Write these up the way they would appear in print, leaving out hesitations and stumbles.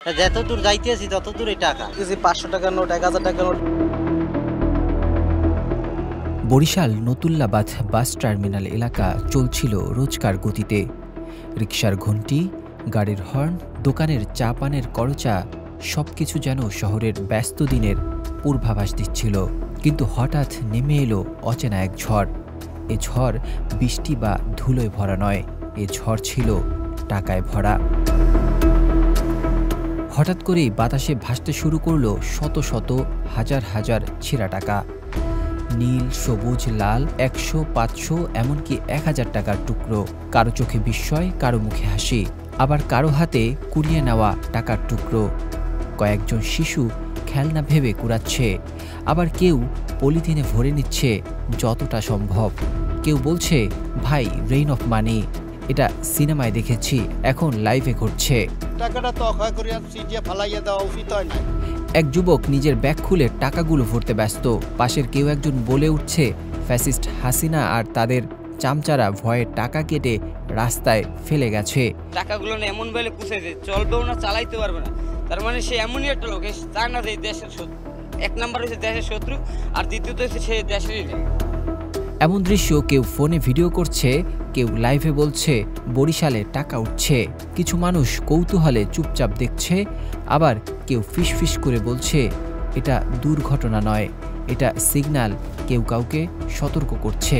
যত দূর যাইতেছি তত দূরই টাকা। 500 টাকার নোট, 1000 টাকার note. Barishal Nathullabad bus terminal এলাকা চলছিল রোজকার গতিতে। রিকশার ঘণ্টি, গাড়ির হর্ন, দোকানের চা পানের করচা সবকিছু যেন শহরের ব্যস্ত দিনের পূর্বাভাস দিচ্ছিল। কিন্তু হঠাৎ নেমে এলো অচেনা এক ঝড়। এ ঝড় বৃষ্টি বা ধুলোয় ভরা নয়, এ ঝড় ছিল টাকায় ভরা। হঠাৎ করেই বাতাসে ভাসতে শুরু করলো শত শত হাজার হাজার ছেঁড়া টাকা। নীল, সবুজ, লাল, 100, 500, এমনকি 1000 টাকার টুকরো। কারো চোখে বিস্ময়, কারো মুখে হাসি, আবার কারো হাতে কুড়িয়ে নেওয়া টাকার টুকরো। কয়েকজন শিশু খেলনা ভেবে কুড়াচ্ছে, আবার কেউ পলিথিনে ভরে নিচ্ছে যতটা সম্ভব। কেউ বলছে, ভাই, রেইন অফ মানি, এটা সিনেমায় দেখেছি, এখন লাইভে ঘটছে। টাকাটা তো অক্ষয় করিয়া সিটিয়ে ফালাইয়া দেওয়া উচিত হয় না। এক যুবক নিজের ব্যাগ খুলে টাকাগুলো ভরতে ব্যস্ত। পাশের কেউ একজন বলে উঠছে, ফ্যাসিস্ট হাসিনা আর তাদের চামচারা ভয়ে টাকা কেটে রাস্তায় ফেলে গেছে। টাকাগুলো না এমন বেলে পুষেছে, চলবেও না, চালাইতে পারবে না। তার মানে সে এমনই একটা লোক, চায় না যে দেশের শত্রু। এক নাম্বার হচ্ছে দেশের শত্রু, আর দ্বিতীয়ত হচ্ছে সে দেশেরই নেই। এমন দৃশ্য কেউ ফোনে ভিডিও করছে, কেউ লাইভে বলছে বরিশালে টাকা উঠছে। কিছু মানুষ কৌতূহলে চুপচাপ দেখছে, আবার কেউ ফিসফিস করে বলছে, এটা দুর্ঘটনা নয়, এটা সিগন্যাল, কেউ কাউকে সতর্ক করছে।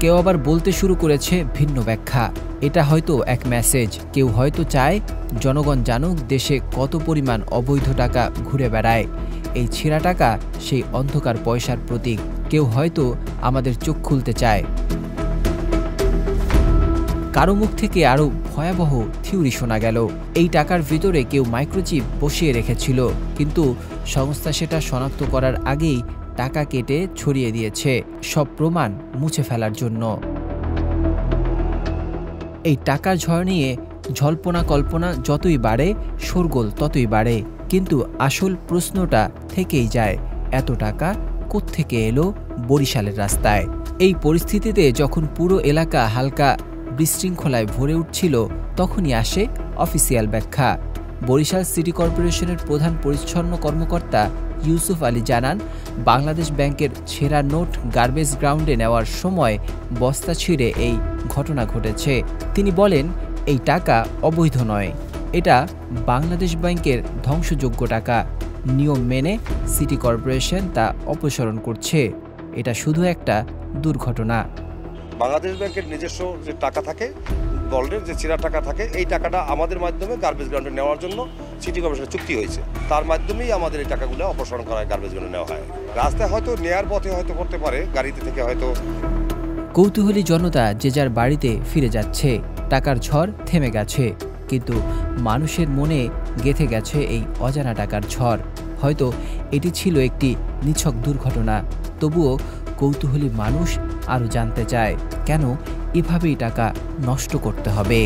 কেউ আবার বলতে শুরু করেছে ভিন্ন ব্যাখ্যা, এটা হয়তো এক মেসেজ। কেউ হয়তো চায় জনগণ জানুক দেশে কত পরিমাণ অবৈধ টাকা ঘুরে বেড়ায়। এই ছেঁড়া টাকা সেই অন্ধকার পয়সার প্রতীক। কেউ হয়তো আমাদের চোখ খুলতে চায়। কারো মুখ থেকে আরো ভয়াবহ থিওরি শোনা গেল, এই টাকার ভিতরে কেউ মাইক্রোচিপ বসিয়ে রেখেছিল, কিন্তু সংস্থা সেটা শনাক্ত করার আগেই টাকা কেটে ছড়িয়ে দিয়েছে, সব প্রমাণ মুছে ফেলার জন্য। এই টাকার ঝড় নিয়ে জল্পনা কল্পনা যতই বাড়ে, শোরগোল ততই বাড়ে, কিন্তু আসল প্রশ্নটা থেকেই যায়, এত টাকা কোত্থেকে এলো বরিশালের রাস্তায়? এই পরিস্থিতিতে যখন পুরো এলাকা হালকা বিশৃঙ্খলায় ভরে উঠছিল, তখনই আসে অফিসিয়াল ব্যাখ্যা। বরিশাল সিটি কর্পোরেশনের প্রধান পরিচ্ছন্ন কর্মকর্তা ইউসুফ আলী জানান, বাংলাদেশ ব্যাংকের ছেঁড়া নোট গার্বেজ গ্রাউন্ডে নেওয়ার সময় বস্তা ছিঁড়ে এই ঘটনা ঘটেছে। তিনি বলেন, এই টাকা অবৈধ নয়, এটা বাংলাদেশ ব্যাংকের ধ্বংসযোগ্য টাকা। নিয়ম মেনে সিটি কর্পোরেশন তা অপসারণ করছে। এটা শুধু একটা দুর্ঘটনা। বাংলাদেশ ব্যাংকের নিজস্ব যে টাকা থাকে, গোল্ডের যে ছেঁড়া টাকা থাকে, এই টাকাটা আমাদের মাধ্যমে গার্বেজ গ্রাউন্ডে নেওয়ার জন্য সিটি কর্পোরেশনের চুক্তি হয়েছে। তার মাধ্যমেই আমাদের এই টাকাগুলো অপসারণ করা হয়, গার্বেজ গ্রাউন্ডে নেওয়া হয়। রাস্তায় হয়তো নেয়ার পথে হয়তো করতে পারে, গাড়িতে থেকে হয়তো। কৌতূহলী জনতা যে যার বাড়িতে ফিরে যাচ্ছে। টাকার ঝড় থেমে গেছে, কিন্তু মানুষের মনে গেঁথে গেছে এই অজানা টাকার ঝড়। হয়তো এটি ছিল একটি নিছক দুর্ঘটনা, তবুও কৌতূহলী মানুষ আরও জানতে চায়, কেন এভাবেই টাকা নষ্ট করতে হবে।